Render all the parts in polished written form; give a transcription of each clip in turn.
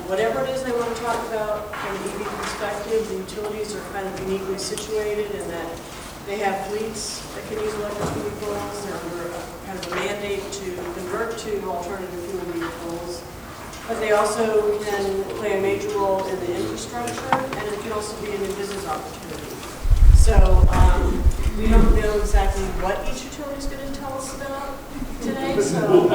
whatever it is they want to talk about from an EV perspective, the utilities are kind of uniquely situated in that they have fleets that can use electric vehicles. They're under kind of a mandate to convert to alternative fuel vehicles. But they also can play a major role in the infrastructure, and it can also be a new business opportunity. So we don't know exactly what each utility is going to tell us about today. So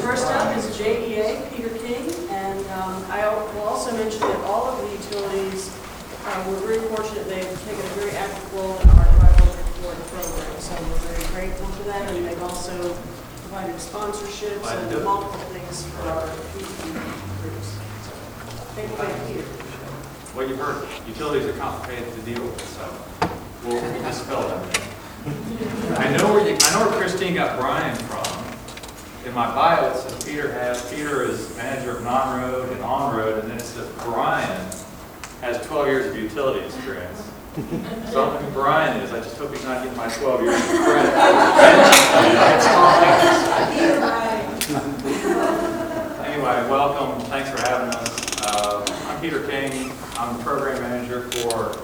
first up is JEA, Peter King, and I will also mention that all of the utilities, we're very fortunate they've taken a very active role in our Electric Board program. So we're very grateful for that, and they've also provided sponsorships and multiple things for our EV groups. So, thank you, Peter. Well, you heard, utilities are complicated to deal with, so we'll dispel that. I know where Christine got Brian from. In my bio, it says Peter is manager of non-road and on-road, and then it says Brian has 12 years of utility experience. So I don't know who Brian is. I just hope he's not getting my 12 years of credit. Anyway, welcome. Thanks for having us. I'm Peter King. I'm the program manager for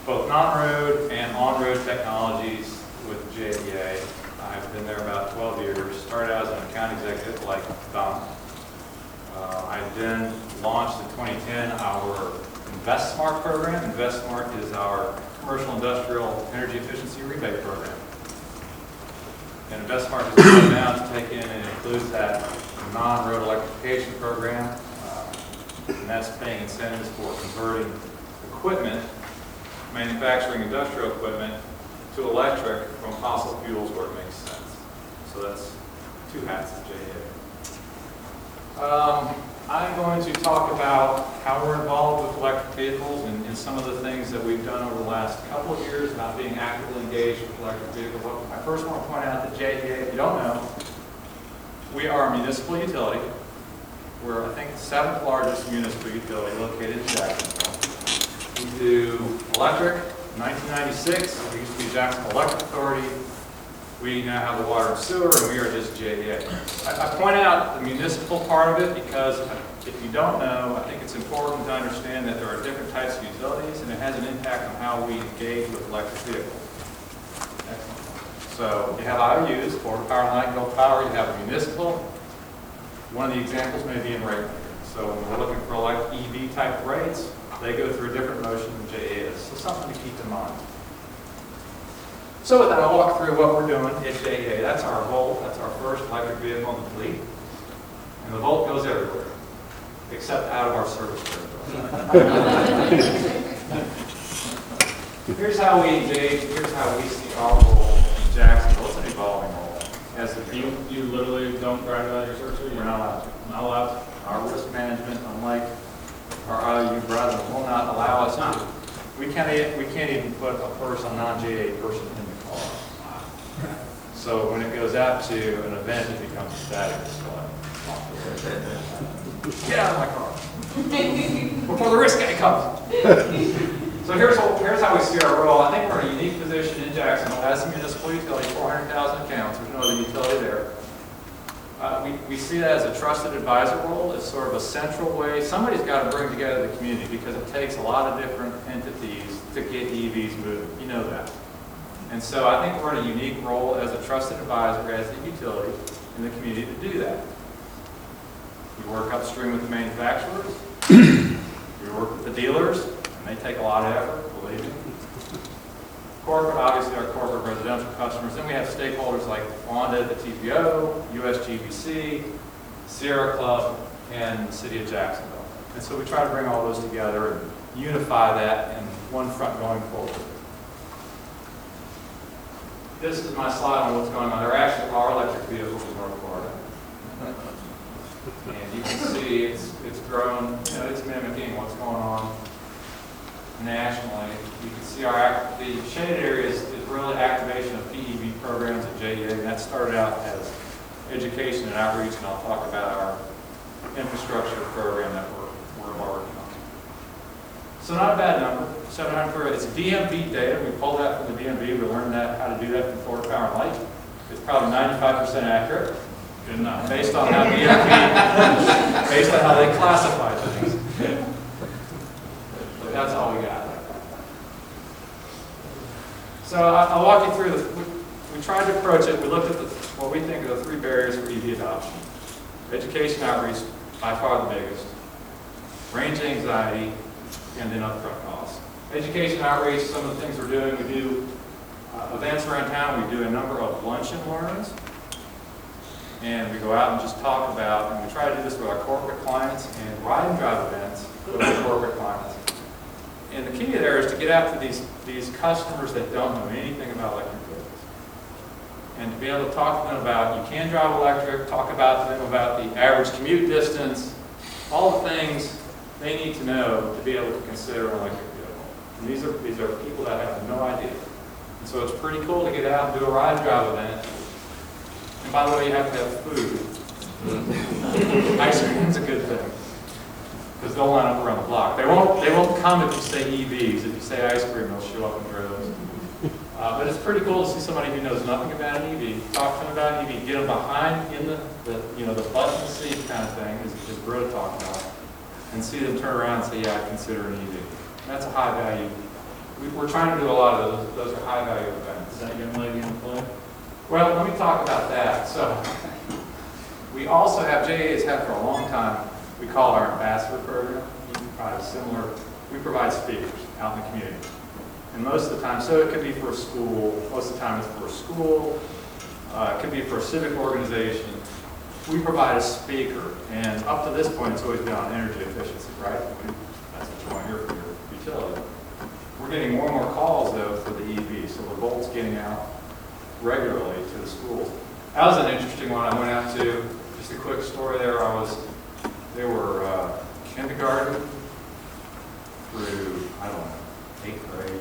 both non-road and on-road technologies with JEA. I've been there about 12 years. Started out as an account executive like Don. I then launched in 2010 our InvestSmart program. InvestSmart is our commercial industrial energy efficiency rebate program. And InvestSmart has come down to take in and includes that non-road electrification program. And that's paying incentives for converting equipment, manufacturing industrial equipment, to electric from fossil fuels where it makes sense. So that's two hats at JEA. I'm going to talk about how we're involved with electric vehicles and some of the things that we've done over the last couple of years about being actively engaged with electric vehicles. I first want to point out that JEA, if you don't know, we are a municipal utility. We're, I think, the 7th largest municipal utility located in Jacksonville. We do electric. In 1996, we used to be Jacksonville Electric Authority. We now have the water and sewer, and we are just JEA. I point out the municipal part of it because if you don't know, I think it's important to understand that there are different types of utilities, and it has an impact on how we engage with electric vehicles. Excellent. So you have IOUs, Florida Power and Light, Gulf Power. You have a municipal. One of the examples may be in rate maker. So when we're looking for like EV type rates, they go through a different motion than JEA is. So something to keep in mind. So with that, I'll walk through what we're doing at JEA. That's our Volt. That's our first electric vehicle in the fleet. And the Volt goes everywhere, except out of our service territory. Here's how we engage. Here's how we see our role in Jacksonville. It's an evolving role. As the You literally don't drive out of your service? we're not allowed to. Not allowed to? Our risk management, unlike our IOU brethren, will not allow us to. We can't even put a person, non-JEA person in the car. So when it goes out to an event, it becomes a static display. Get out of my car before the risk guy comes. So here's how we see our role. I think we're in a unique position in Jacksonville as a municipal utility, 400,000 accounts. There's no other utility there. We see that as a trusted advisor role. It's sort of a central way. Somebody's got to bring together the community because it takes a lot of different entities to get EVs moving. You know that. And so I think we're in a unique role as a trusted advisor, as a utility in the community to do that. We work upstream with the manufacturers. We work with the dealers, and they take a lot of effort, believe me. Corporate, obviously our corporate residential customers. Then we have stakeholders like Wanda, the TPO, USGBC, Sierra Club, and the City of Jacksonville. And so we try to bring all those together and unify that in one front going forward. This is my slide on what's going on. There actually are electric vehicles in North Florida. And you can see it's grown, it's mimicking what's going on nationally. You can see the shaded area is really activation of PEV programs at JEA, and that started out as education and outreach, and I'll talk about our infrastructure program that we're embarking on. So not a bad number, 700. It's DMV data. We pulled that from the DMV. We learned how to do that from Florida Power and Light. It's probably 95% accurate. Good enough. Based on how DMV, based on how they classify things. But that's all we got. So I'll walk you through this. We tried to approach it. We looked at what we think are the 3 barriers for EV adoption. Education outreach, by far the biggest. Range anxiety, and then upfront costs. Education outreach, some of the things we're doing, we do events around town. We do a number of lunch and learns. And we go out and just talk about, and we try to do this with our corporate clients and ride and drive events with our corporate clients. And the key there is to get out to these customers that don't know anything about electric vehicles. And to be able to talk to them about, you can drive electric, talk about to them about the average commute distance, all the things they need to know to be able to consider an electric vehicle. And these are people that have no idea. And so it's pretty cool to get out and do a ride and drive event. And by the way, you have to have food. Ice cream's a good thing, because they'll line up around the block. They won't come if you say EVs. If you say ice cream, they'll show up in droves. But it's pretty cool to see somebody who knows nothing about an EV. Talk to them about an EV. Get them behind in the button seat kind of thing, is Britta talking about, and see them turn around and say, yeah, I consider an EV. And that's a high value. We're trying to do a lot of those. Those are high value events. Is that young lady in play? Well, let me talk about that. So we also have, JA has had for a long time, we call our ambassador program. We provide speakers out in the community. And most of the time, so it could be for a school, most of the time it's for a school, it could be for a civic organization. We provide a speaker, and up to this point, it's always been on energy efficiency, right? That's what you want to hear from your utility. We're getting more and more calls, though, for the EV, so the Volt's getting out regularly to the schools. That was an interesting one I went out to. Just a quick story there. They were kindergarten through, I don't know, 8th grade,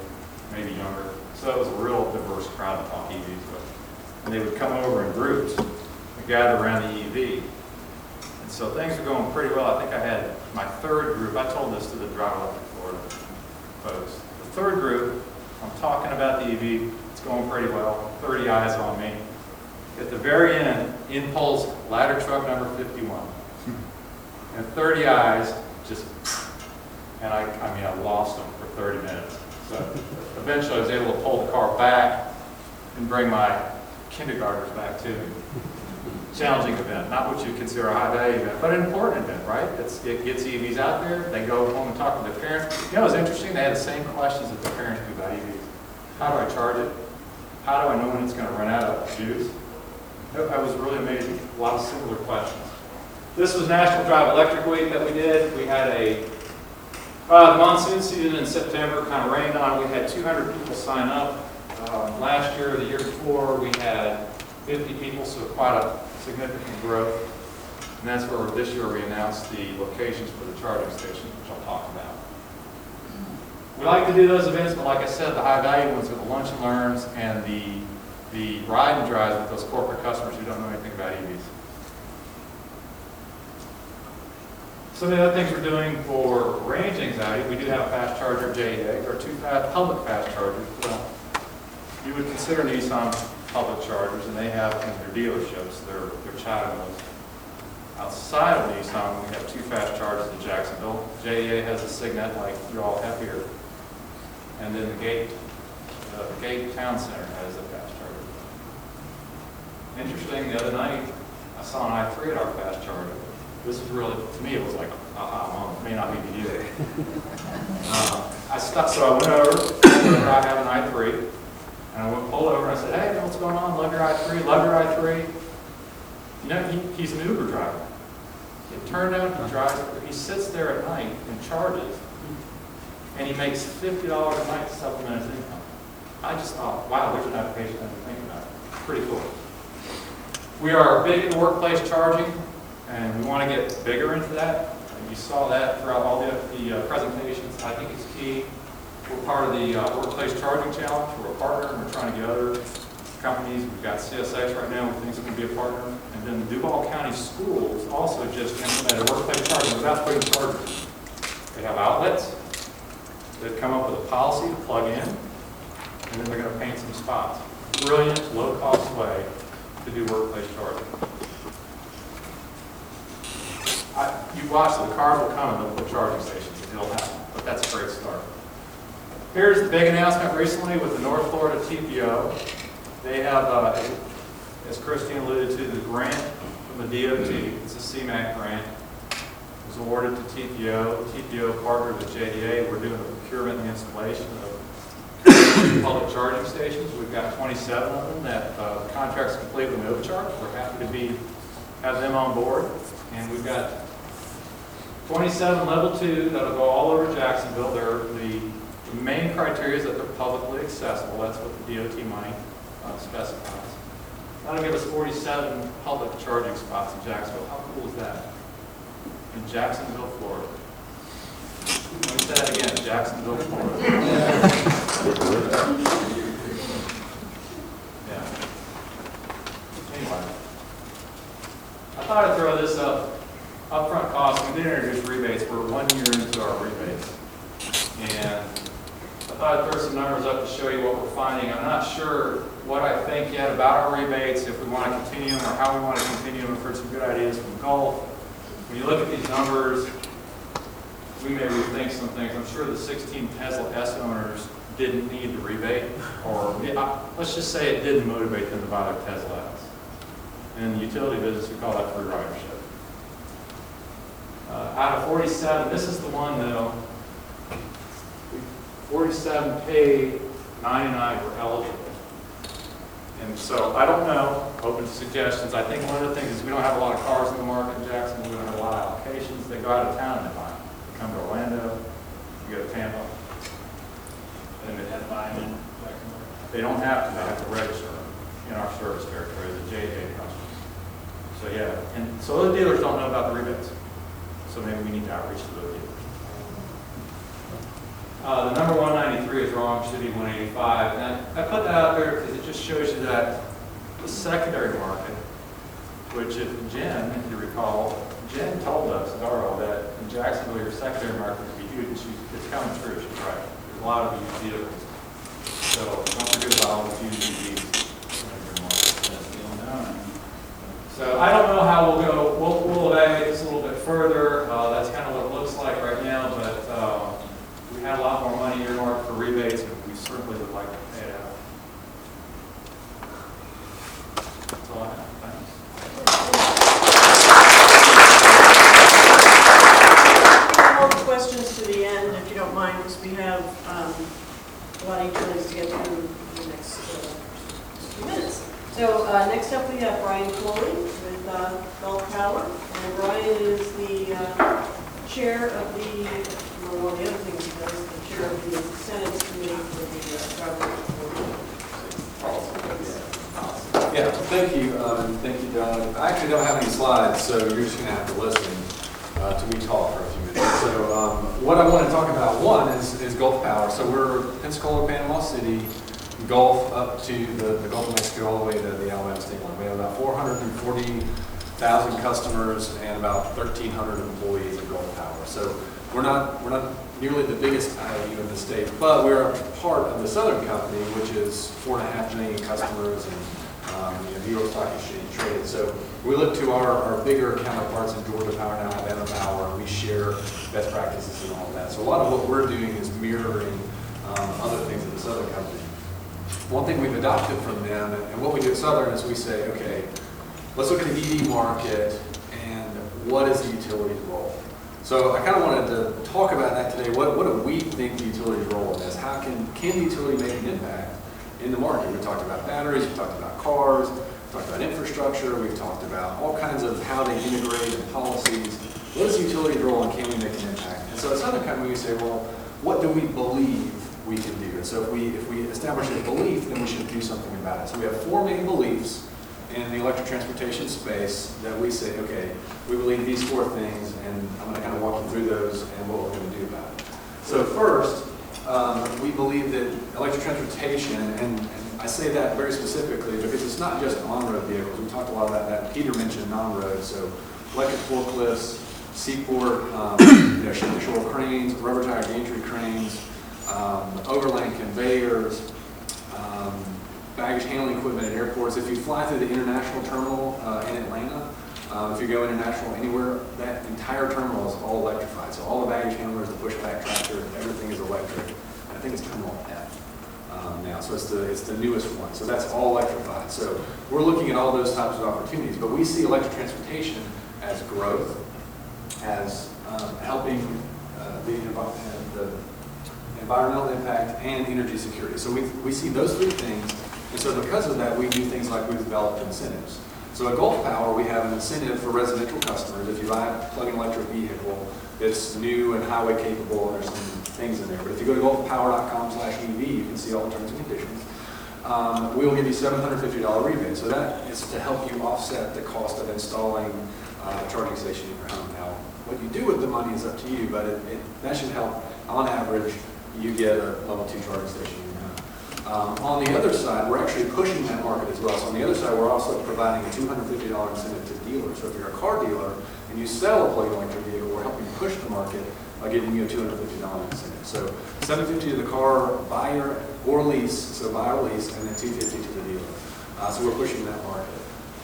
maybe younger. So it was a real diverse crowd to talk EVs with. And they would come over in groups and gather around the EV. And so things were going pretty well. I think I had my 3rd group. I told this to the Drive Electric Florida folks. The 3rd group, I'm talking about the EV. It's going pretty well. 30 eyes on me. At the very end, in pulls ladder truck number 51. And 30 eyes just, and I lost them for 30 minutes. So eventually I was able to pull the car back and bring my kindergartners back to me. Challenging event, not what you consider a high value event, but an important event, right? It gets EVs out there. They go home and talk to their parents. You know, it's interesting. They had the same questions that their parents do about EVs. How do I charge it? How do I know when it's going to run out of juice? I was really amazing. A lot of similar questions. This was National Drive Electric Week that we did. We had a monsoon season in September, kind of rained on. We had 200 people sign up. Last year, the year before, we had 50 people, so quite a significant growth. And that's where this year we announced the locations for the charging stations, which I'll talk about. We like to do those events, but like I said, the high value ones are the lunch and learns and the ride and drives with those corporate customers who don't know anything about EVs. Some of the other things we're doing for range anxiety, we do have a fast charger at JEA, or 2 public fast chargers. Well, you would consider Nissan public chargers, and they have in their dealerships, their child ones. Outside of Nissan, we have 2 fast chargers in Jacksonville. JEA has a Signet like you all have here. And then the Gate Town Center has a fast charger. Interesting, the other night, I saw an i3 at our fast charger. This is really, to me, it was like, aha moment. It may not be to you. So I went over, I have an i3, and I went pulled over and I said, hey, what's going on? Love your i3, love your i3. You know, he's an Uber driver. It turned out he sits there at night and charges, and he makes $50 a night to supplement his income. I just thought, wow, there's an application I didn't think about. Pretty cool. We are big in workplace charging, and we want to get bigger into that. You saw that throughout all the presentations. I think it's key. We're part of the Workplace Charging Challenge. We're a partner, and we're trying to get other companies. We've got CSX right now, we think it's going to be a partner. And then the Duval County Schools also just implemented workplace charging without putting chargers. They have outlets. They've come up with a policy to plug in, and then they're going to paint some spots. Brilliant, low-cost way to do workplace charging. I You watch, the cars will come and they'll put charging stations, it'll happen, but that's a great start. Here's the big announcement recently with the North Florida TPO. They have, as Christine alluded to, the grant from the DOT, it's a CMAQ grant, was awarded to TPO. TPO partnered with JDA. We're doing the procurement and installation of public charging stations. We've got 27 of them that contracts complete with no charge. We're happy to have them on board. And we've got 27 level 2 that'll go all over Jacksonville. The main criteria is that they're publicly accessible. That's what the DOT money specifies. That'll give us 47 public charging spots in Jacksonville. How cool is that? In Jacksonville, Florida. Let me say that again, Jacksonville, Florida. Yeah. Anyway, I thought I'd throw this up. Upfront costs, we did introduce rebates. We're 1 year into our rebates. And I thought I'd throw some numbers up to show you what we're finding. I'm not sure what I think yet about our rebates, if we want to continue them or how we want to continue them. I've heard some good ideas from Gulf. When you look at these numbers, we may rethink some things. I'm sure the 16 Tesla S owners didn't need the rebate, or let's just say it didn't motivate them to buy their Tesla S. In the utility business, we call that free ridership. Out of 47, this is the one though, 47 paid, 99 were eligible. And so I don't know, open to suggestions. I think one of the things is we don't have a lot of cars in the market in Jacksonville. We don't have a lot of allocations. They go out of town and they buy them. They come to Orlando, they go to Tampa, and they have to buy them in Jacksonville. They don't have to. They have to register them in our service territory as a JA customer. So yeah, and so other dealers don't know about the rebates. So maybe we need to outreach to those dealers. The number 193 is wrong, should be 185. And I put that out there because it just shows you that the secondary market, which if Jen, if you recall, Jen told us, Darrell, that in Jacksonville your secondary market would be huge, and it's coming true, she's right. There's a lot of used vehicles. So don't forget about all the used EVs. So I don't know how we'll go. We'll evaluate this a little bit further. That's kind of what it looks like right now, but we had a lot more money earmarked for rebates, and we certainly would like to pay it out. That's all I have. Thanks. More questions to the end, if you don't mind, because we have a lot of utilities to get through in the next few minutes. So next up we have Brian Coley with Gulf Power, and Brian is the chair of the, among all the other things he does, the chair of the Senate Committee for the Government. Yeah, thank you, Doug. I actually don't have any slides, so you're just going to have to listen to me talk for a few minutes. So what I want to talk about, one, is Gulf Power. So we're Pensacola, Panama City, Gulf up to the Gulf of Mexico, all the way to the Alabama state line. We have about 440,000 customers and about 1,300 employees at Gulf Power. So we're not nearly the biggest IOU in the state, but we're a part of the Southern Company, which is 4.5 million customers and New York Stock Exchange traded. So we look to our bigger counterparts in Georgia Power, now Alabama Power, and we share best practices and all of that. So a lot of what we're doing is mirroring other things at the Southern Company. One thing we've adopted from them, and what we do at Southern is we say, okay, let's look at the EV market and what is the utility's role? So I kind of wanted to talk about that today. What do we think the utility's role in this? How can the utility make an impact in the market? We talked about batteries, we talked about cars, we talked about infrastructure, we've talked about all kinds of how they integrate and policies. What is the utility's role and can we make an impact? And so at Southern Company we say, well, what do we believe we can do? And so if we establish a belief, then we should do something about it. So we have 4 main beliefs in the electric transportation space that we say, okay, we believe these 4 things, and I'm going to kind of walk you through those and what we're going to do about it. So first, we believe that electric transportation, and I say that very specifically because it's not just on-road vehicles. We talked a lot about that. Peter mentioned non-road, so electric forklifts, seaport, shore cranes, rubber tire gantry cranes, overland conveyors, baggage handling equipment at airports. If you fly through the international terminal in Atlanta, If you go international, anywhere, that entire terminal is all electrified. So all the baggage handlers, the pushback tractor, everything is electric. I think it's Terminal F now, so it's the newest one. So that's all electrified. So we're looking at all those types of opportunities, but we see electric transportation as growth, as helping the environmental impact and energy security. So we see those three things, and so because of that, we do things like we've developed incentives. So at Gulf Power, we have an incentive for residential customers. If you buy a plug-in electric vehicle that's new and highway capable, and there's some things in there. But if you go to gulfpower.com/EV, you can see all the terms and conditions. We will give you $750 rebate. So that is to help you offset the cost of installing a charging station in your home. Now, what you do with the money is up to you, but that should help. On average, you get a level 2 charging station in your home. On the other side, we're actually pushing that market as well. So on the other side, we're also providing a $250 incentive to dealers. So if you're a car dealer and you sell a plug-in electric vehicle, we're helping push the market by giving you a $250 incentive. So $750 to the car buyer or lease, so buy or lease, and then $250 to the dealer. So we're pushing that market.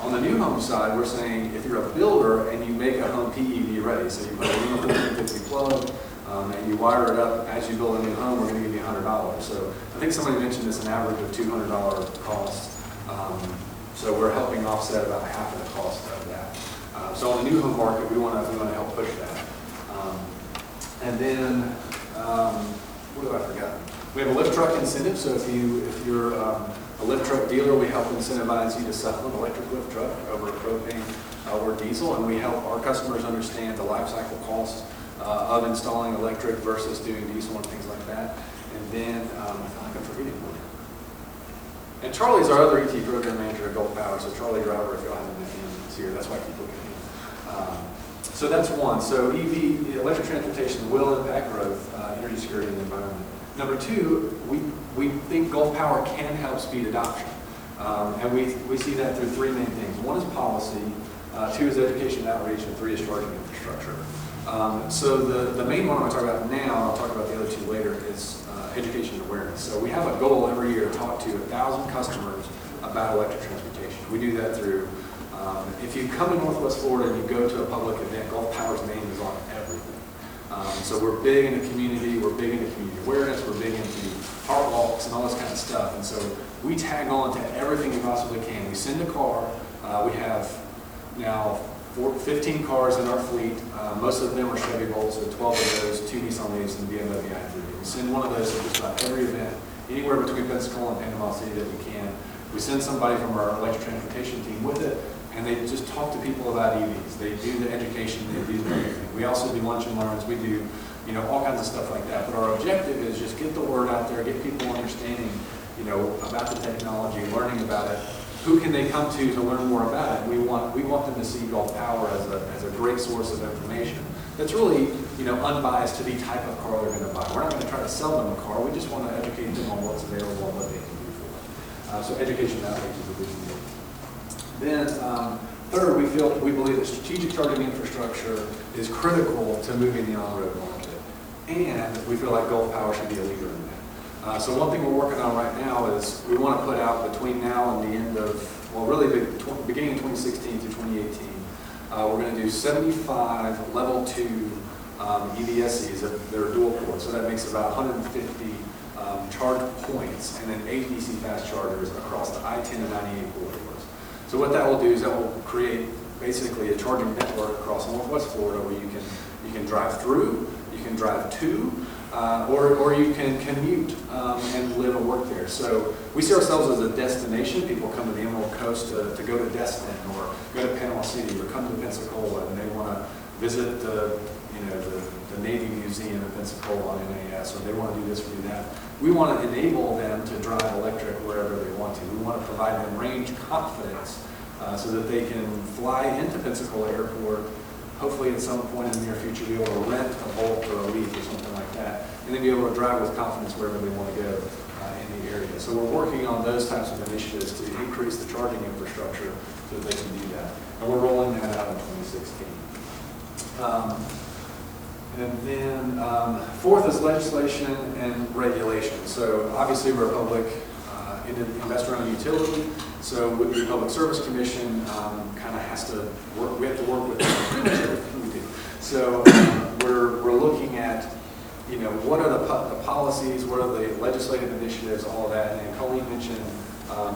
On the new home side, we're saying if you're a builder and you make a home PEV ready, so you put a new 450 plug, and you wire it up as you build a new home, we're going to give you $100. So I think somebody mentioned this, an average of $200 cost. So we're helping offset about half of the cost of that. So on the new home market, we want to help push that. And then, what have I forgotten? We have a lift truck incentive. So if you're a lift truck dealer, we help incentivize you to sell an electric lift truck over propane or diesel, and we help our customers understand the life cycle costs of installing electric versus doing diesel and things like that. And then, I feel like I'm forgetting one. And Charlie's our other ET program manager at Gulf Power, so Charlie Driver, if y'all haven't met him, is here. That's why I keep looking at him. So that's one. So EV, electric transportation, will impact growth, energy security, and the environment. Number two, we think Gulf Power can help speed adoption. And we see that through three main things. One is policy, two is education and outreach, and three is charging infrastructure. So the main one I'm going to talk about now, and I'll talk about the other two later, is education and awareness. So we have a goal every year to talk to 1,000 customers about electric transportation. We do that through, if you come to Northwest Florida and you go to a public event, Gulf Power's name is on everything. So we're big into community, we're big into community awareness, we're big into heart walks and all this kind of stuff. And so we tag on to everything we possibly can. We send a car. We have now 15 cars in our fleet. Most of them are Chevy Bolts, so 12 of those, 2 Nissan Leafs, and BMW i3. We send one of those to just about every event, anywhere between Pensacola and Panama City that we can. We send somebody from our electric transportation team with it, and they just talk to people about EVs. They do the education, they do everything. We also do lunch and learns. We do, all kinds of stuff like that. But our objective is just get the word out there, get people understanding, about the technology, learning about it. Who can they come to learn more about it? We want them to see Gulf Power as a great source of information that's really, unbiased to the type of car they're going to buy. We're not going to try to sell them a car. We just want to educate them on what's available and what they can do for it. So education outreach is a big deal. Then third, we believe that strategic charging infrastructure is critical to moving the on-road market, and we feel like Gulf Power should be a leader in that. So one thing we're working on right now is we want to put out between now and the end of, beginning of 2016 through 2018, we're going to do 75 level 2 EVSEs that are dual port. So that makes about 150 charge points and then 8 DC fast chargers across the I-10 and 98 corridors. So what that will do is that will create basically a charging network across Northwest Florida where you can drive through, you can drive to, or you can commute and live and work there. So we see ourselves as a destination. People come to the Emerald Coast to go to Destin or go to Panama City or come to Pensacola and they want to visit the Navy Museum in Pensacola on NAS, or they want to do this or do that. We want to enable them to drive electric wherever they want to. We want to provide them range confidence so that they can fly into Pensacola Airport, hopefully at some point in the near future be able to rent a Bolt or a Leaf or something like that, and then be able to drive with confidence wherever they want to go in the area. So we're working on those types of initiatives to increase the charging infrastructure so that they can do that. And we're rolling that out in 2016. And then fourth is legislation and regulation. So obviously we're a public in an investor-owned utility. So with the Public Service Commission, kind of has to work, we have to work with pretty much everything we do. So we're looking at, you know, what are the policies, what are the legislative initiatives, all of that. And Colleen mentioned,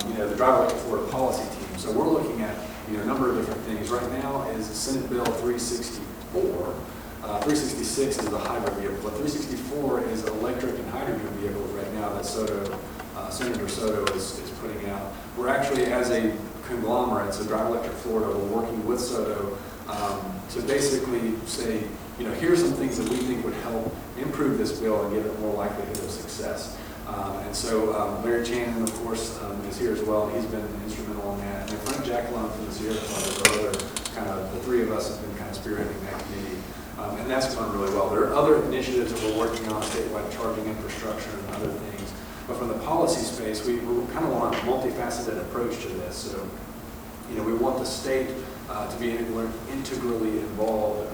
you know, the Drive Electric Florida policy team. So we're looking at, you know, a number of different things. Right now is Senate Bill 364. 366 is a hybrid vehicle, but 364 is electric and hydrogen vehicles right now that Senator Soto is putting out. We're actually, as a conglomerate, so Drive Electric Florida, we're working with Soto to basically say, you know, here's some things that we think would help improve this bill and give it more likelihood of success. And so Larry Channon, of course, is here as well. He's been instrumental in that. And then Frank Jackalone from the Sierra Club is our other kind of, the three of us have been kind of spearheading that committee. And that's gone really well. There are other initiatives that we're working on, statewide charging infrastructure and other things. But from the policy space, we kind of want a multifaceted approach to this. So, you know, we want the state to be integrally involved.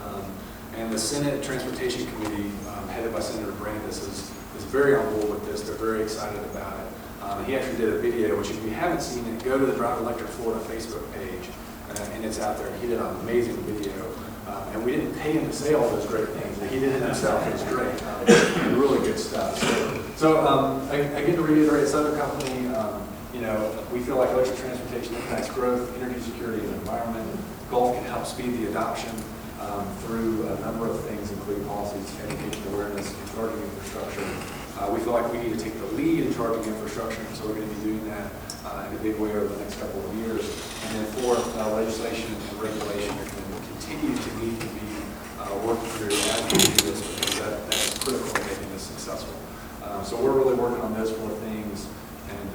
And the Senate Transportation Committee, headed by Senator Brandis, is very on board with this. They're very excited about it. He actually did a video, which if you haven't seen it, go to the Drive Electric Florida Facebook page, and it's out there. He did an amazing video. And we didn't pay him to say all those great things. He did it himself. It was great. Really good stuff. So again, to reiterate, Southern Company, you know, we feel like electric transportation impacts growth, energy security, and environment. Gulf can help speed the adoption through a number of things, including policies, education awareness, and charging infrastructure. We feel like we need to take the lead in charging infrastructure, and so we're going to be doing that in a big way over the next couple of years. And then fourth, legislation and regulation are going to continue to need to be worked through as we do this, because that's critical to making this successful. So we're really working on those four things, and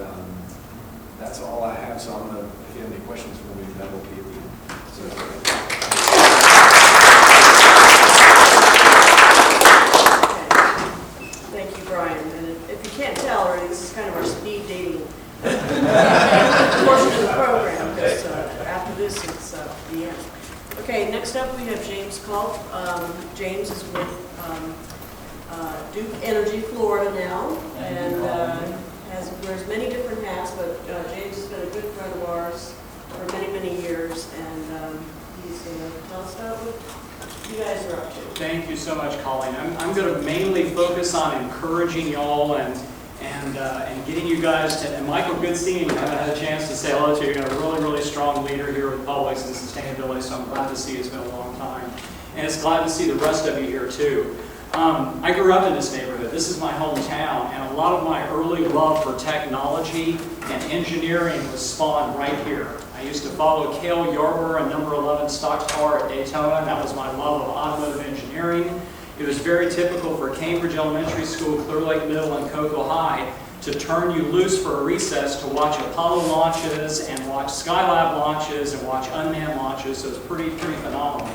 that's all I have. So I'm going to, if you have any questions for me, that will be at the end. Thank you, Brian. And if you can't tell already, this is kind of our speed dating portion of the program, because after this, it's the end. Okay, next up we have James Culp. James is with Duke Energy Florida now, and wears many different hats, but James has been a good friend of ours for many, many years, and he's going to tell us about what you guys are up to. Thank you so much, Colleen. I'm going to mainly focus on encouraging y'all and getting you guys to, and Michael, good seeing you. I haven't had a chance to say hello to you. You're a really, really strong leader here with Publix and sustainability, so I'm glad to see you. It's been a long time. And it's glad to see the rest of you here, too. I grew up in this neighborhood. This is my hometown, and a lot of my early love for technology and engineering was spawned right here. I used to follow Cale Yarborough, a number 11 stock car at Daytona, and that was my love of automotive engineering. It was very typical for Cambridge Elementary School, Clear Lake Middle, and Cocoa High to turn you loose for a recess to watch Apollo launches and watch Skylab launches and watch unmanned launches, so it was pretty phenomenal.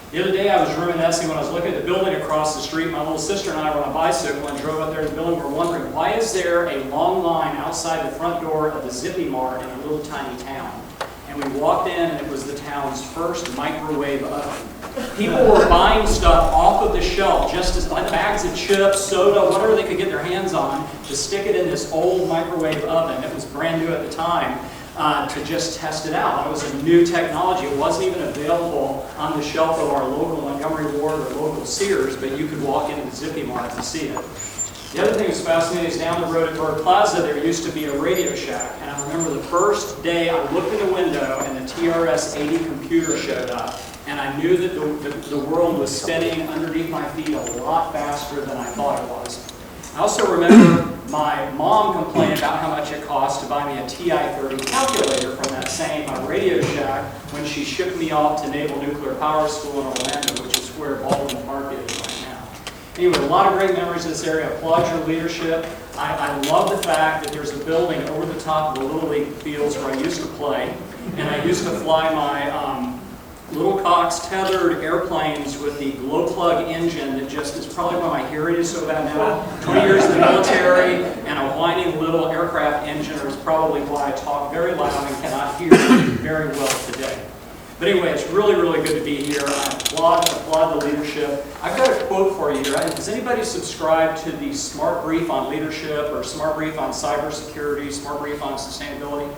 The other day I was reminiscing when I was looking at the building across the street. My little sister and I were on a bicycle and drove up there to the building. We were wondering, why is there a long line outside the front door of the Zippy Mart in a little tiny town? And we walked in, and it was the town's first microwave oven. People were buying stuff off of the shelf, just as like bags of chips, soda, whatever they could get their hands on, to stick it in this old microwave oven. It was brand new at the time. To just test it out. It was a new technology. It wasn't even available on the shelf of our local Montgomery Ward or local Sears, but you could walk into the Zippy Mart to see it. The other thing that's fascinating is down the road at Bird Plaza, there used to be a Radio Shack. And I remember the first day I looked in the window and the TRS-80 computer showed up. And I knew that the world was spinning underneath my feet a lot faster than I thought it was. I also remember my mom complaining about how much it cost to buy me a TI-30 calculator from that same Radio Shack when she shipped me off to Naval Nuclear Power School in Orlando, which is where Baldwin Park is right now. Anyway, a lot of great memories of this area. I applaud your leadership. I love the fact that there's a building over the top of the Little League fields where I used to play, and I used to fly my Little Cox tethered airplanes with the glow plug engine that just is probably why my hearing is so bad now. 20 years in the military and a whining little aircraft engine is probably why I talk very loud and cannot hear very well today. But anyway, it's really, really good to be here. I applaud the leadership. I've got a quote for you here. Does anybody subscribe to the Smart Brief on Leadership or Smart Brief on Cybersecurity, Smart Brief on Sustainability?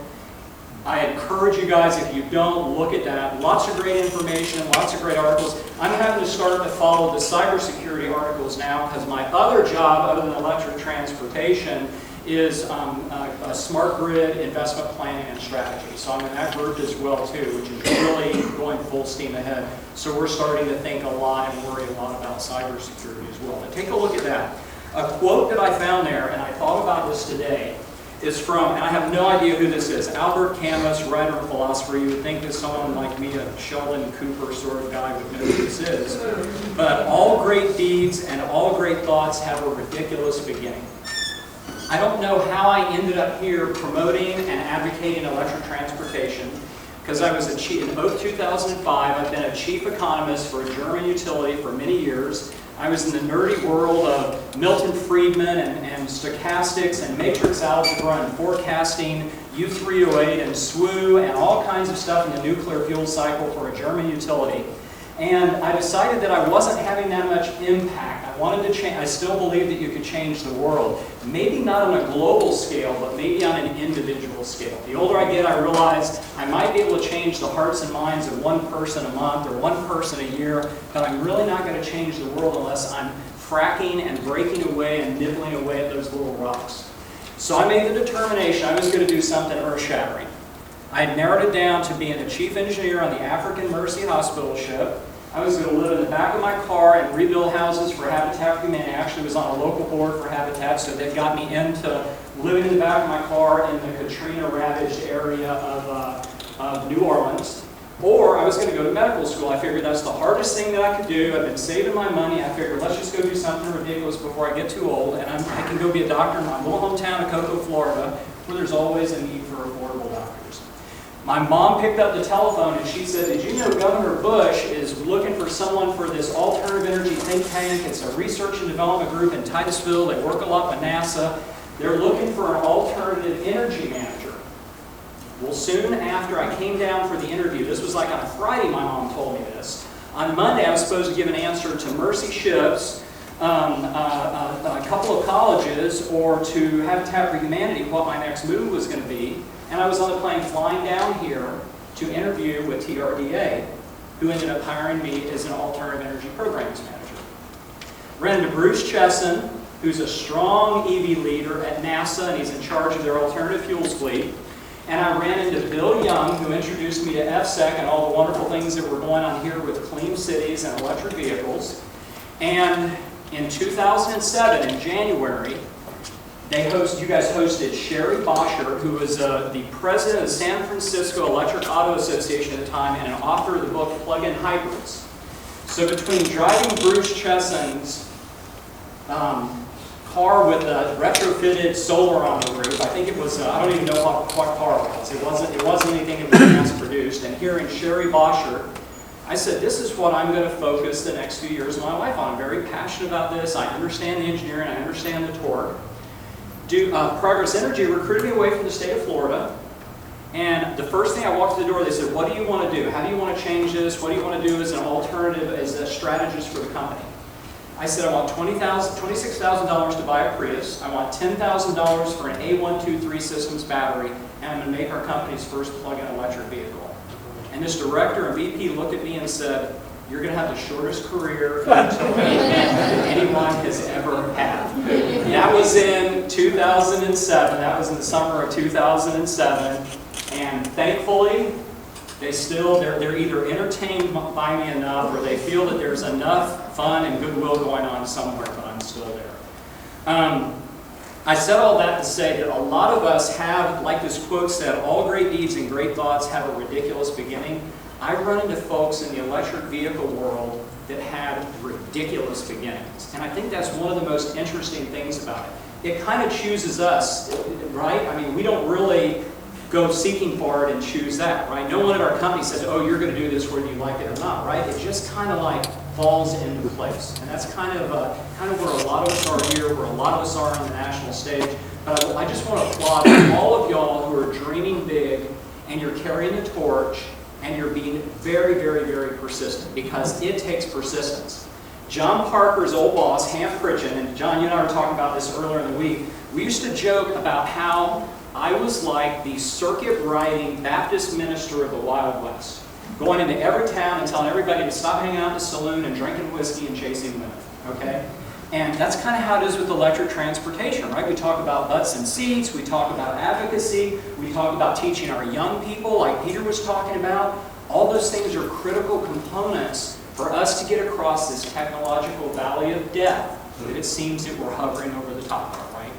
I encourage you guys, if you don't, look at that. Lots of great information, lots of great articles. I'm having to start to follow the cybersecurity articles now because my other job, other than electric transportation, is a smart grid investment planning and strategy. So I'm in that group as well too, which is really going full steam ahead. So we're starting to think a lot and worry a lot about cybersecurity as well. But take a look at that. A quote that I found there, and I thought about this today, is from, and I have no idea who this is, Albert Camus, writer and philosopher. You would think that someone like me, a Sheldon Cooper sort of guy, would know who this is. But all great deeds and all great thoughts have a ridiculous beginning. I don't know how I ended up here promoting and advocating electric transportation, because I was in 2005, I've been a chief economist for a German utility for many years. I was in the nerdy world of Milton Friedman and stochastics and matrix algebra and forecasting, U308 and SWU and all kinds of stuff in the nuclear fuel cycle for a German utility. And I decided that I wasn't having that much impact. I wanted to change. I still believe that you could change the world. Maybe not on a global scale, but maybe on an individual scale. The older I get, I realize I might be able to change the hearts and minds of one person a month or one person a year, but I'm really not going to change the world unless I'm fracking and breaking away and nibbling away at those little rocks. So I made the determination I was going to do something earth-shattering. I had narrowed it down to being the chief engineer on the African Mercy Hospital ship. I was going to live in the back of my car and rebuild houses for Habitat for Humanity. I actually was on a local board for Habitat, so they got me into living in the back of my car in the Katrina-ravaged area of New Orleans. Or I was going to go to medical school. I figured that's the hardest thing that I could do. I've been saving my money. I figured let's just go do something ridiculous before I get too old. And I can go be a doctor in my little hometown of Cocoa, Florida, where there's always a need for affordable doctors. My mom picked up the telephone and she said, did you know Governor Bush is looking for someone for this alternative energy think tank? It's a research and development group in Titusville. They work a lot with NASA. They're looking for an alternative energy manager. Well, soon after I came down for the interview, this was like on a Friday my mom told me this. On Monday I was supposed to give an answer to Mercy Ships, a couple of colleges, or to Habitat for Humanity, what my next move was going to be. And I was on the plane flying down here to interview with TRDA, who ended up hiring me as an alternative energy programs manager. Ran into Bruce Chesson, who's a strong EV leader at NASA, and he's in charge of their alternative fuels fleet. And I ran into Bill Young, who introduced me to FSEC and all the wonderful things that were going on here with clean cities and electric vehicles. And in 2007, in January, you guys hosted Sherry Bosher, who was the president of the San Francisco Electric Auto Association at the time and an author of the book Plug-in Hybrids. So between driving Bruce Chesson's car with a retrofitted solar on the roof, I think it was, I don't even know what car it was. It wasn't anything that was mass produced. And hearing Sherry Bosher, I said, this is what I'm going to focus the next few years of my life on. I'm very passionate about this. I understand the engineering. I understand the torque. Progress Energy recruited me away from the state of Florida, and the first thing I walked to the door, they said, what do you want to do? How do you want to change this? What do you want to do as an alternative, as a strategist for the company? I said, I want $26,000 to buy a Prius. I want $10,000 for an A123 Systems battery, and I'm going to make our company's first plug-in electric vehicle. And this director and VP looked at me and said, you're going to have the shortest career anyone has ever had. That was in 2007. That was in the summer of 2007. And thankfully, they're either entertained by me enough or they feel that there's enough fun and goodwill going on somewhere, but I'm still there. I said all that to say that a lot of us have, like this quote said, all great deeds and great thoughts have a ridiculous beginning. I run into folks in the electric vehicle world that had ridiculous beginnings. And I think that's one of the most interesting things about it. It kind of chooses us, right? I mean, we don't really go seeking for it and choose that, right? No one at our company says, oh, you're going to do this whether you like it or not, right? It just kind of like falls into place. And that's kind of where a lot of us are here, where a lot of us are on the national stage. But I just want to applaud all of y'all who are dreaming big and you're carrying the torch and you're being very, very, very persistent, because it takes persistence. John Parker's old boss, Hank Pritchett, and John, you and I were talking about this earlier in the week, we used to joke about how I was like the circuit-riding Baptist minister of the Wild West, going into every town and telling everybody to stop hanging out in the saloon and drinking whiskey and chasing women, okay? And that's kind of how it is with electric transportation, right? We talk about butts and seats, we talk about advocacy, we talk about teaching our young people, like Peter was talking about. All those things are critical components for us to get across this technological valley of death that it seems that we're hovering over the top of, right?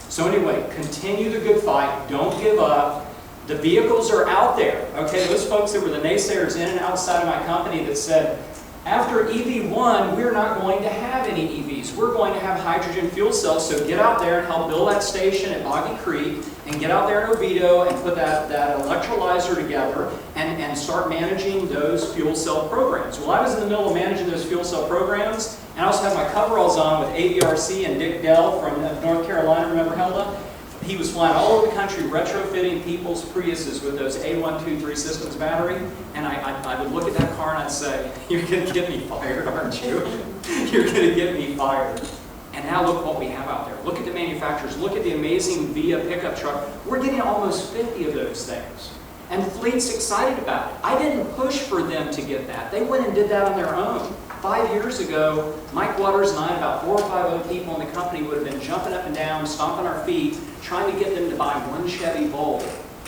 So anyway, continue the good fight, don't give up. The vehicles are out there, okay? Those folks that were the naysayers in and outside of my company that said, after EV1, we're not going to have any EVs. We're going to have hydrogen fuel cells, so get out there and help build that station at Boggy Creek, and get out there in Oviedo and put that electrolyzer together and start managing those fuel cell programs. Well, I was in the middle of managing those fuel cell programs, and I also had my coveralls on with AVRC and Dick Dell from North Carolina, remember Helda? He was flying all over the country retrofitting people's Priuses with those A123 Systems battery, and I would look at that car and I'd say, you're going to get me fired, aren't you? You're going to get me fired. And now look what we have out there. Look at the manufacturers. Look at the amazing Via pickup truck. We're getting almost 50 of those things. And fleet's excited about it. I didn't push for them to get that. They went and did that on their own. 5 years ago, Mike Waters and I, about 4 or 5 other people in the company, would have been jumping up and down, stomping our feet, trying to get them to buy one Chevy Volt.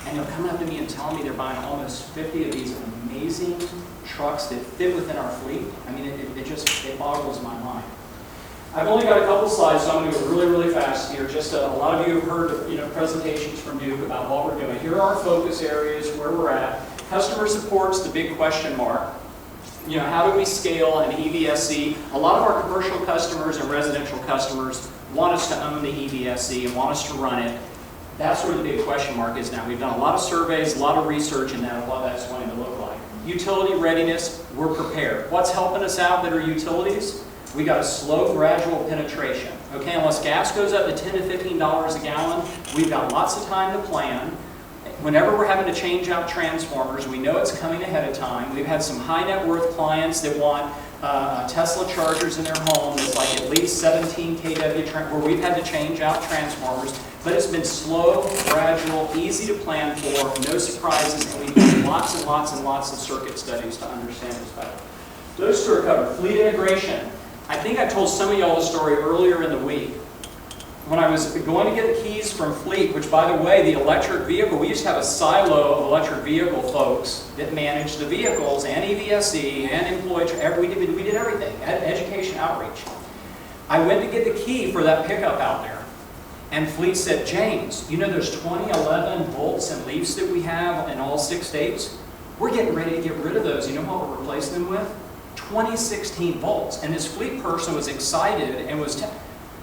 And they're coming up to me and telling me they're buying almost 50 of these amazing trucks that fit within our fleet. I mean, it boggles my mind. I've only got a couple slides, so I'm going to go really, really fast here. Just a lot of you have heard presentations from Duke about what we're doing. Here are our focus areas, where we're at. Customer support's the big question mark. How do we scale an EVSE? A lot of our commercial customers and residential customers want us to own the EVSE and want us to run it. That's where the big question mark is now. We've done a lot of surveys, a lot of research in that, what that's going to look like. Utility readiness, we're prepared. What's helping us out that are utilities? We got a slow, gradual penetration. Okay, unless gas goes up to $10 to $15 a gallon, we've got lots of time to plan. Whenever we're having to change out transformers, we know it's coming ahead of time. We've had some high net worth clients that want Tesla chargers in their home that's like at least 17 kW, where we've had to change out transformers. But it's been slow, gradual, easy to plan for, no surprises, and we've done lots and lots and lots of circuit studies to understand this better. Those two are covered. Fleet integration. I think I told some of y'all the story earlier in the week. When I was going to get the keys from Fleet, which by the way, the electric vehicle, we used to have a silo of electric vehicle folks that managed the vehicles and EVSE and employee, we did everything, education outreach. I went to get the key for that pickup out there. And Fleet said, James, there's 2011 Volts and Leafs that we have in all 6 states. We're getting ready to get rid of those. You know what we're replacing them with? 2016 Volts. And this Fleet person was excited and was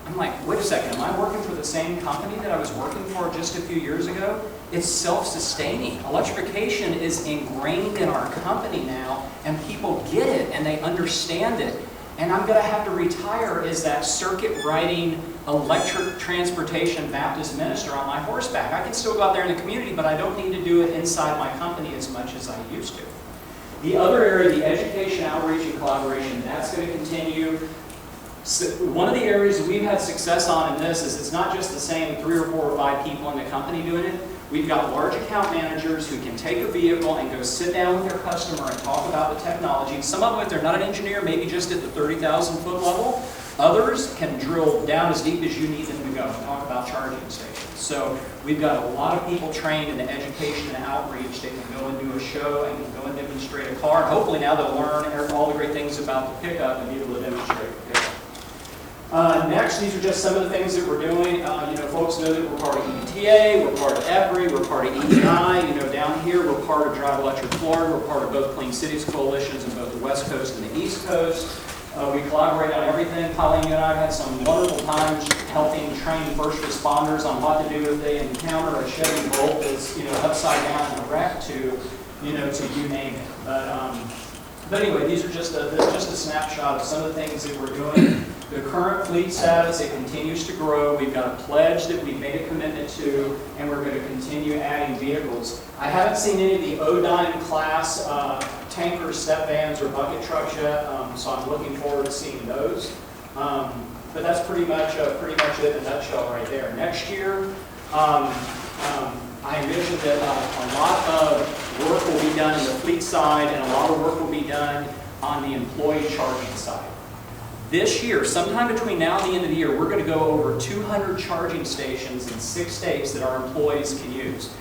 I'm like, wait a second, am I working for the same company that I was working for just a few years ago? It's self-sustaining. Electrification is ingrained in our company now, and people get it and they understand it. And I'm going to have to retire as that circuit-riding electric transportation Baptist minister on my horseback. I can still go out there in the community, but I don't need to do it inside my company as much as I used to. The other area, the education, outreach, and collaboration, that's going to continue. So one of the areas that we've had success on in this is it's not just the same 3 or 4 or 5 people in the company doing it. We've got large account managers who can take a vehicle and go sit down with their customer and talk about the technology. Some of them, if they're not an engineer, maybe just at the 30,000 foot level. Others can drill down as deep as you need them to go and talk about charging stations. So we've got a lot of people trained in the education and outreach. They can go and do a show and can go and demonstrate a car. And hopefully now they'll learn all the great things about the pickup and be able to demonstrate the pickup. Next, these are just some of the things that we're doing. Folks know that we're part of EBTA, we're part of EVRI, we're part of EEI. Down here, we're part of Drive Electric Florida. We're part of both Clean Cities coalitions in both the West Coast and the East Coast. We collaborate on everything. Colleen, you and I have had some wonderful times helping train first responders on what to do if they encounter a Chevy Volt that's upside down in a wreck to you name it. But But anyway, these are just a snapshot of some of the things that we're doing. The current fleet status, it continues to grow. We've got a pledge that we've made a commitment to, and we're going to continue adding vehicles. I haven't seen any of the Odine class tankers, step vans, or bucket trucks yet, so I'm looking forward to seeing those. But that's pretty much it in a nutshell right there. Next year, I envision that a lot of work will be done in the fleet side, and a lot of work will be done on the employee charging side. This year, sometime between now and the end of the year, we're going to go over 200 charging stations in 6 states that our employees can use.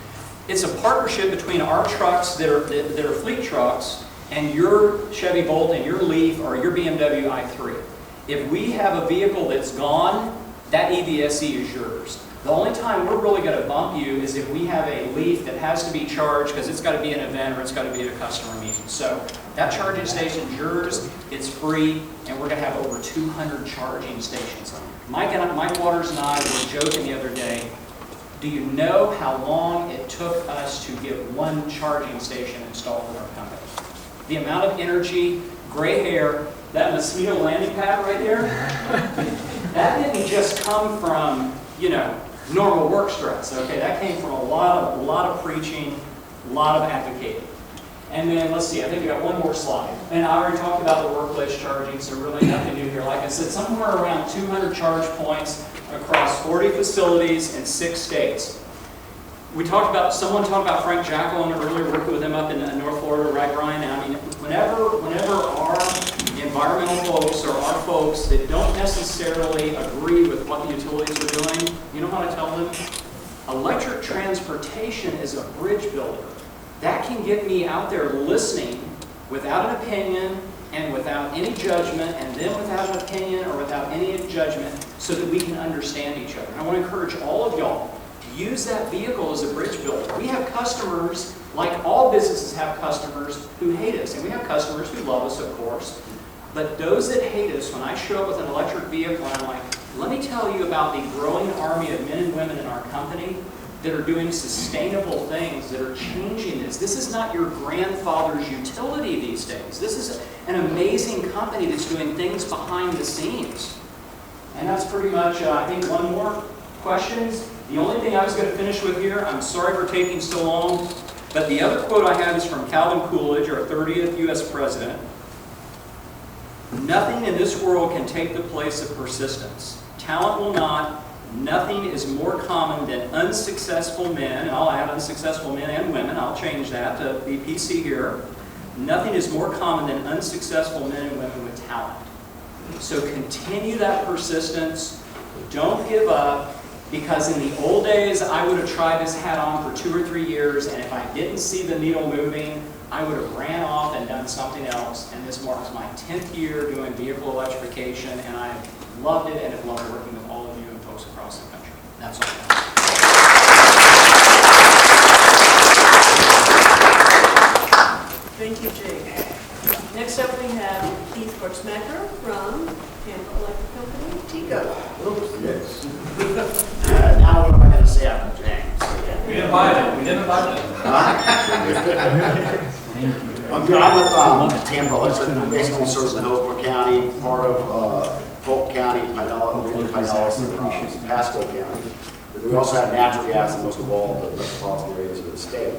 It's a partnership between our trucks that are fleet trucks and your Chevy Bolt and your Leaf or your BMW i3. If we have a vehicle that's gone, that EVSE is yours. The only time we're really going to bump you is if we have a Leaf that has to be charged because it's got to be an event or it's got to be at a customer meeting. So that charging station is yours, it's free, and we're going to have over 200 charging stations. Mike Waters and I were joking the other day, do you know how long it took us to get one charging station installed in our company? The amount of energy, gray hair, that mosquito landing pad right there, that didn't just come from, normal work stress, okay? That came from a lot of preaching, a lot of advocating. And then, let's see, I think we got one more slide. And I already talked about the workplace charging, so really nothing new here. Like I said, somewhere around 200 charge points across 40 facilities in 6 states. Someone talked about Frank Jacqueline earlier, working with him up in North Florida, right, Brian? I mean, whenever our environmental folks or our folks that don't necessarily agree with what the utilities are doing, you know what I tell them? Electric transportation is a bridge builder. That can get me out there listening without an opinion and without any judgment, and then without an opinion or without any judgment, so that we can understand each other. And I want to encourage all of y'all, use that vehicle as a bridge builder. We have customers, like all businesses have customers who hate us, and we have customers who love us, of course. But those that hate us, when I show up with an electric vehicle, I'm like, let me tell you about the growing army of men and women in our company that are doing sustainable things, that are changing this. This is not your grandfather's utility these days. This is an amazing company that's doing things behind the scenes. And that's pretty much, I think, one more questions. The only thing I was going to finish with here, I'm sorry for taking so long, but the other quote I have is from Calvin Coolidge, our 30th U.S. President. Nothing in this world can take the place of persistence. Talent will not. Nothing is more common than unsuccessful men, and I'll add unsuccessful men and women, I'll change that to be PC here. Nothing is more common than unsuccessful men and women with talent. So continue that persistence. Don't give up, because in the old days, I would have tried this hat on for 2 or 3 years, and if I didn't see the needle moving, I would have ran off and done something else. And this marks my 10th year doing vehicle electrification, and I've loved it and have loved working with all of you and folks across the country. That's all. Thank you, Jake. Next up, we have Keith Kortzmacher from Tampa Electric Company, TECO. Oops, yes. Now what am I going to say after James? We didn't buy them. We didn't buy them. I'm with Tampa Electric, basically serves the Hillsborough County, part of Polk County, Pinellas, and Pasco County. But we also have natural gas in most of all the metropolitan areas of the state.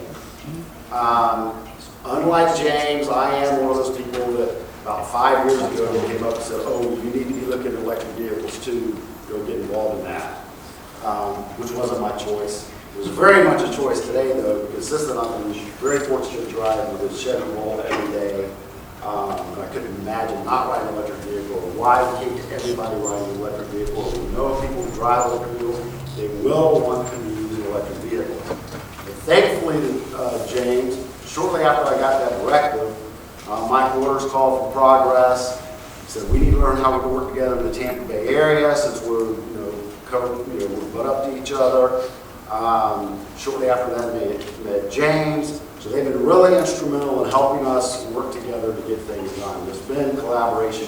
Unlike James, I am one of those people that about 5 years ago came up and said, oh, you need to be looking at electric vehicles too, go get involved in that, which wasn't my choice. It was very much a choice today, though, because since I'm very fortunate to drive with a Chevy Bolt every day. I couldn't imagine not riding an electric vehicle. Why can't everybody ride an electric vehicle? We know people who drive electric vehicles, they will want to use an electric vehicle. But thankfully, James, shortly after I got that directive, Mike Waters called for progress. He said we need to learn how we can work together in the Tampa Bay area, since we're we're butt up to each other. Shortly after that, met James. So they've been really instrumental in helping us work together to get things done. There's been collaboration.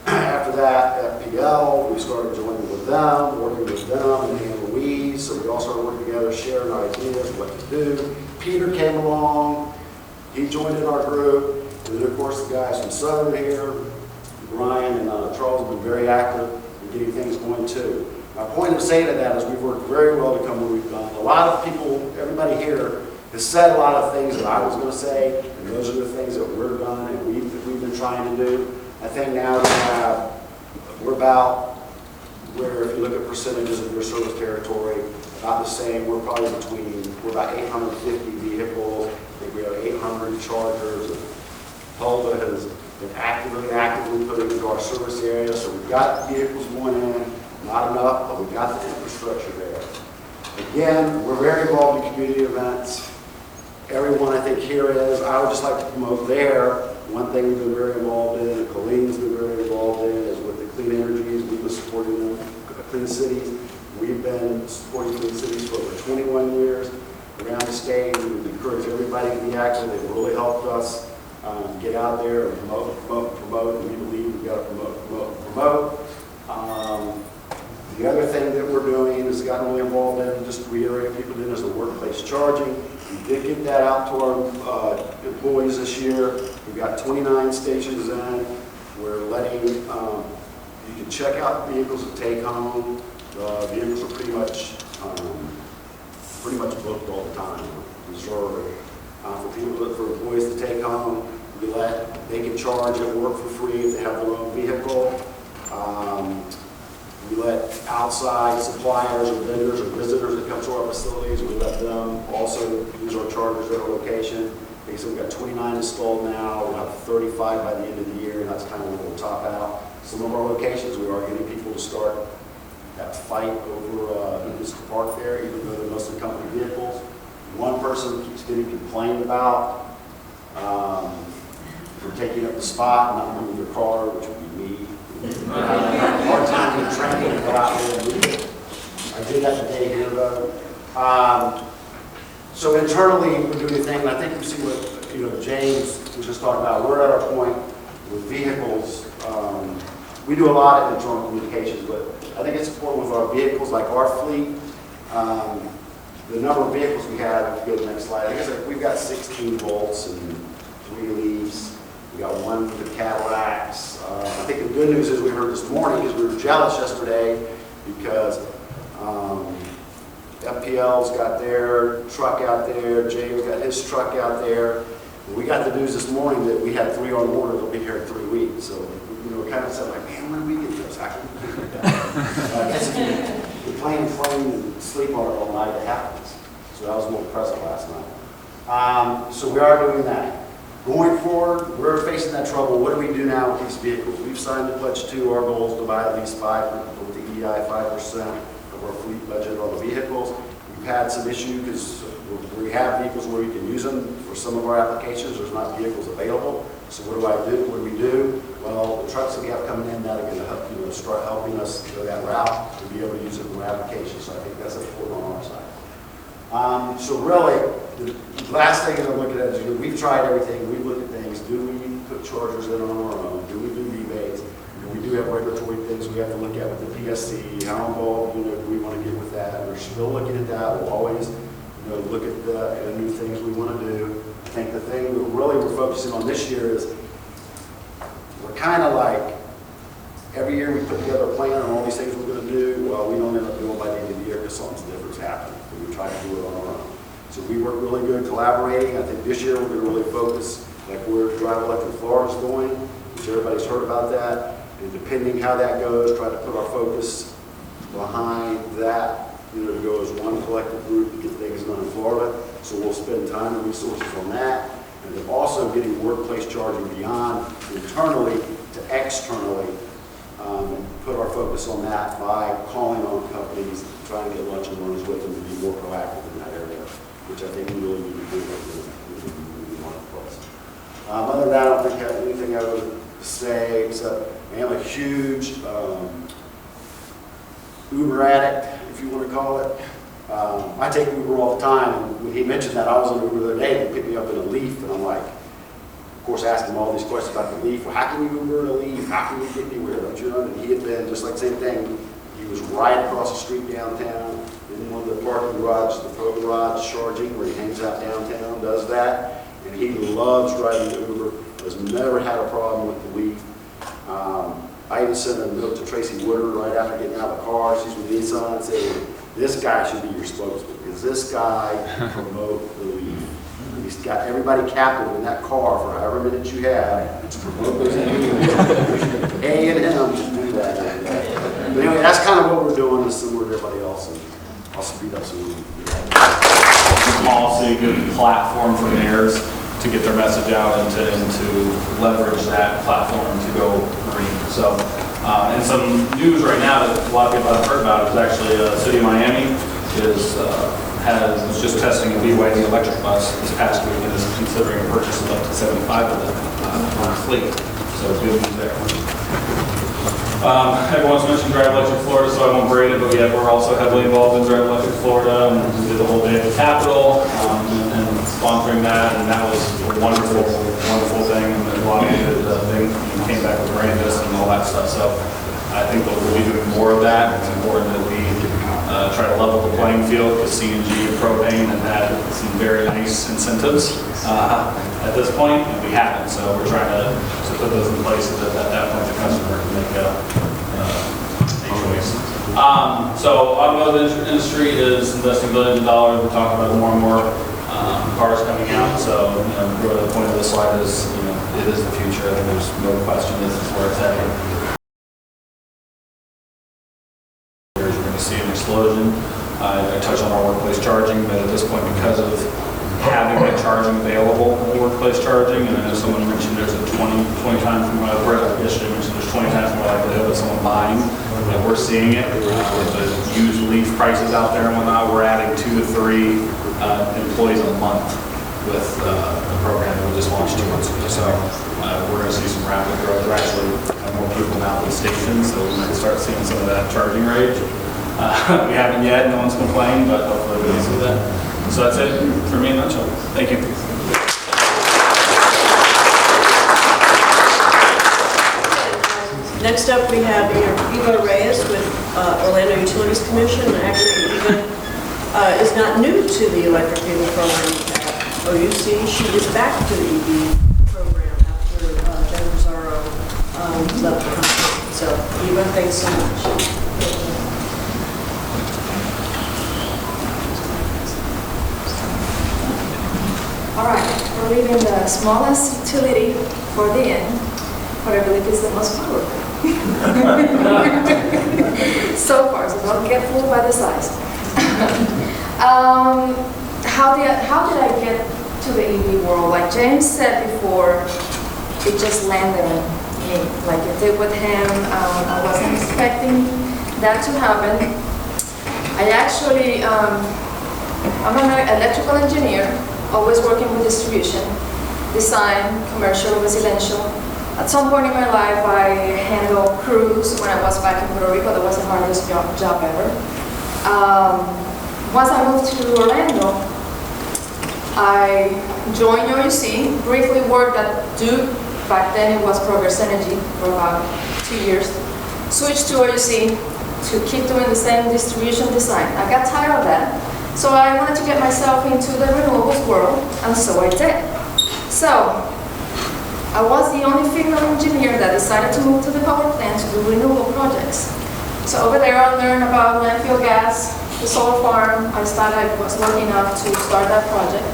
After that, FPL, we started joining with them, working with them, and Louise. So we all started working together, sharing our ideas, what to do. Peter came along. He joined in our group, and then of course the guys from Southern here, Ryan and Charles have been very active in getting things going too. My point of saying to that is we've worked very well to come where we've gone. A lot of people, everybody here, has said a lot of things that I was going to say, and those are the things that we're done and we've been trying to do. I think now we're about where, if you look at percentages of your service territory, about the same. We're probably we're about 850 vehicles. I think we have 800 chargers. Hulda has been actively putting into our service area. So we've got vehicles going in, not enough, but we've got the infrastructure there. Again, we're very involved in community events. Everyone I think here is. I would just like to promote there. One thing we've been very involved in, and Colleen's been very involved in, is with the clean energies. We've been supporting them, clean cities. We've been supporting clean cities for over 21 years around the state. We would encourage everybody to be active. They've really helped us get out there and promote, and we believe we've got to promote. The other thing that we're doing is gotten really involved in, just to reiterate people in, is the workplace charging. We did get that out to our employees this year. We've got 29 stations in. We're letting, you can check out vehicles to take home. The vehicles are pretty much booked all the time, reserved. For employees to take home, they can charge at work for free if they have their own vehicle. We let outside suppliers or vendors or visitors that come to our facilities, we let them also use our chargers at our location. Like I said, we've got 29 installed now. We'll have 35 by the end of the year, and that's kind of where we'll top out. Some of our locations, we are getting people to start that fight over in this park there, even though they're mostly company vehicles. One person keeps getting complained about for taking up the spot and not moving their car, which would be me. Hard time in training to go out there and move it. I did that today here though. So internally we're doing a thing, and I think you see what James was just talking about. We're at our point with vehicles. We do a lot of internal communications, but I think it's important with our vehicles, like our fleet. The number of vehicles we have, if you go to the next slide, I guess we've got 16 Volts and 3 Leafs. We got 1 for the Cadillacs. I think the good news is we heard this morning is we were jealous yesterday because FPL's got their truck out there, James got his truck out there. We got the news this morning that we had 3 on order that'll be here in 3 weeks. So we kind of said like, man, when do we get this? How can we get that? I guess if you're playing and sleep on it all night, it happens. So that was a little present last night. So we are doing that. Going forward, we're facing that trouble. What do we do now with these vehicles? We've signed the pledge to our goals to buy at least 5%, with the EI 5% of our fleet budget on the vehicles. We've had some issue because we have vehicles where we can use them for some of our applications. There's not vehicles available. So what do we do? Well, the trucks that we have coming in now are going to help, start helping us go that route to be able to use it in our applications. So I think that's important on our side. So really, the last thing I'm looking at is we've tried everything. We've looked at things. Do we put chargers in on our own? Do we do rebates? We do have regulatory things we have to look at with the PSC. How involved do we want to get with that? We're still looking at that. We'll always look at the new things we want to do. I think the thing we're focusing on this year is we're kind of like every year we put together a plan on all these things we're going to do. Well, we don't end up doing by the end of the year because something's different's happened. We try to do it on our own. So we work really good collaborating. I think this year we're going to really focus like where Drive Electric Florida's going, which everybody's heard about that. And depending how that goes, try to put our focus behind that, to go as one collective group to get things done in Florida. So we'll spend time and resources on that. And then also getting workplace charging beyond internally to externally, and put our focus on that by calling on companies, trying to get lunch and learns with them to be more proactive in that area, which I think we really need to do in the marketplace. Other than that, I don't think I have anything I would say except I am a huge Uber addict, if you want to call it. I take Uber all the time, and when he mentioned that, I was on Uber the other day, and they picked me up in a Leaf, and I'm like, of course, asking him all these questions about the Leaf. Well, how can you Uber in a Leaf? How can you get anywhere? Don't you know? And he had been just like the same thing. He was right across the street downtown in one of the parking garages, the Pro Garage charging, where he hangs out downtown, does that. And He loves driving Uber, has never had a problem with the leaf. I even sent a note to Tracy Woodard right after getting out of the car. She's with Nissan and said, this guy should be your spokesman because this guy can promote the leaf. He's got everybody captive in that car for however minutes you have to promote those individuals. Paying him to do that. But anyway, that's kind of what we're doing, is similar to everybody else. And I'll speed up some. Policy, good platform for mayors to get their message out and to leverage that platform to go green. So, and some news right now that a lot of people haven't heard about is actually the city of Miami was just testing a BYD electric bus this past week and is considering a purchase of up to 75 of them on a fleet. So good news there. Everyone's mentioned Drive Electric Florida, so I won't berate it, but we're also heavily involved in Drive Electric Florida. We did the whole day at the Capitol and sponsoring that, and that was a wonderful thing. And a lot of good things came back with Randus and all that stuff. So I think we'll be doing more of that. It's important that we try to level the playing field because CNG and propane have had some very nice incentives at this point, and we haven't. So we're trying to put those in place so that at that point the customer can make a choice. So automotive industry is investing billions of dollars. We're talking about more and more cars coming out. So really the point of this slide is it is the future. I think there's no question this is where it's heading. You're going to see an explosion. I touched on our workplace charging, but at this point, because of having that charging available, workplace charging, and I know someone mentioned there's a 20 times more, Brett yesterday mentioned there's 20 times more likelihood of someone buying, and we're seeing it with the used leaf prices out there and whatnot. We're adding 2 to 3 employees a month with the program that we just launched 2 months ago. So we're going to see some rapid growth. We're actually have more people now at the stations, so we might start seeing some of that charging rate. We haven't yet, no one's complained, but hopefully we can see that. So that's it for me in a nutshell. Thank you. Next up, we have Eva Reyes with Orlando Utilities Commission. And actually, Eva is not new to the electric vehicle program at OUC. She is back to the EV program after Jennifer Zarro left the company. So, Eva, thanks so much. All right, we're leaving the smallest utility for the end, but I believe is the most powerful. So far, so don't get fooled by the size. How did I get to the EV world? Like James said before, it just landed on me. Like it did with him. I wasn't expecting that to happen. I actually, I'm an electrical engineer. Always working with distribution, design, commercial, residential. At some point in my life, I handled crews when I was back in Puerto Rico. That was the hardest job ever. Once I moved to Orlando, I joined OUC, briefly worked at Duke. Back then it was Progress Energy for about 2 years. Switched to OUC to keep doing the same distribution design. I got tired of that. So I wanted to get myself into the renewables world, and so I did. So I was the only female engineer that decided to move to the power plant to do renewable projects. So over there I learned about landfill gas, the solar farm. I was lucky enough to start that project.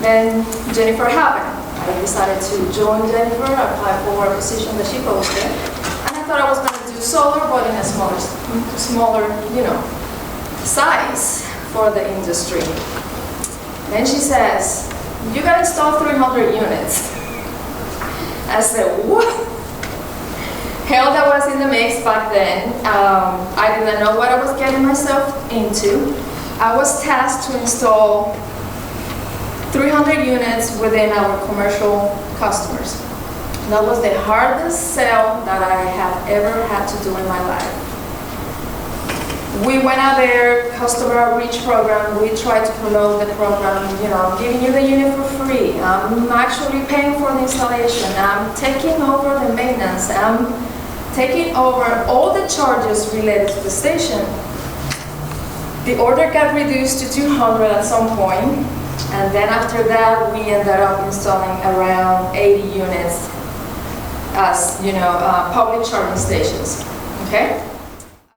Then Jennifer happened. I decided to join Jennifer, apply for a position that she posted. And I thought I was going to do solar, but in a smaller, size for the industry. Then she says, you got to install 300 units. I said, what? Hell, that was in the mix back then. I didn't know what I was getting myself into. I was tasked to install 300 units within our commercial customers. That was the hardest sell that I have ever had to do in my life. We went out there, customer outreach program, we tried to promote the program, giving you the unit for free. I'm actually paying for the installation. I'm taking over the maintenance. I'm taking over all the charges related to the station. The order got reduced to 200 at some point. And then after that, we ended up installing around 80 units as, public charging stations, okay?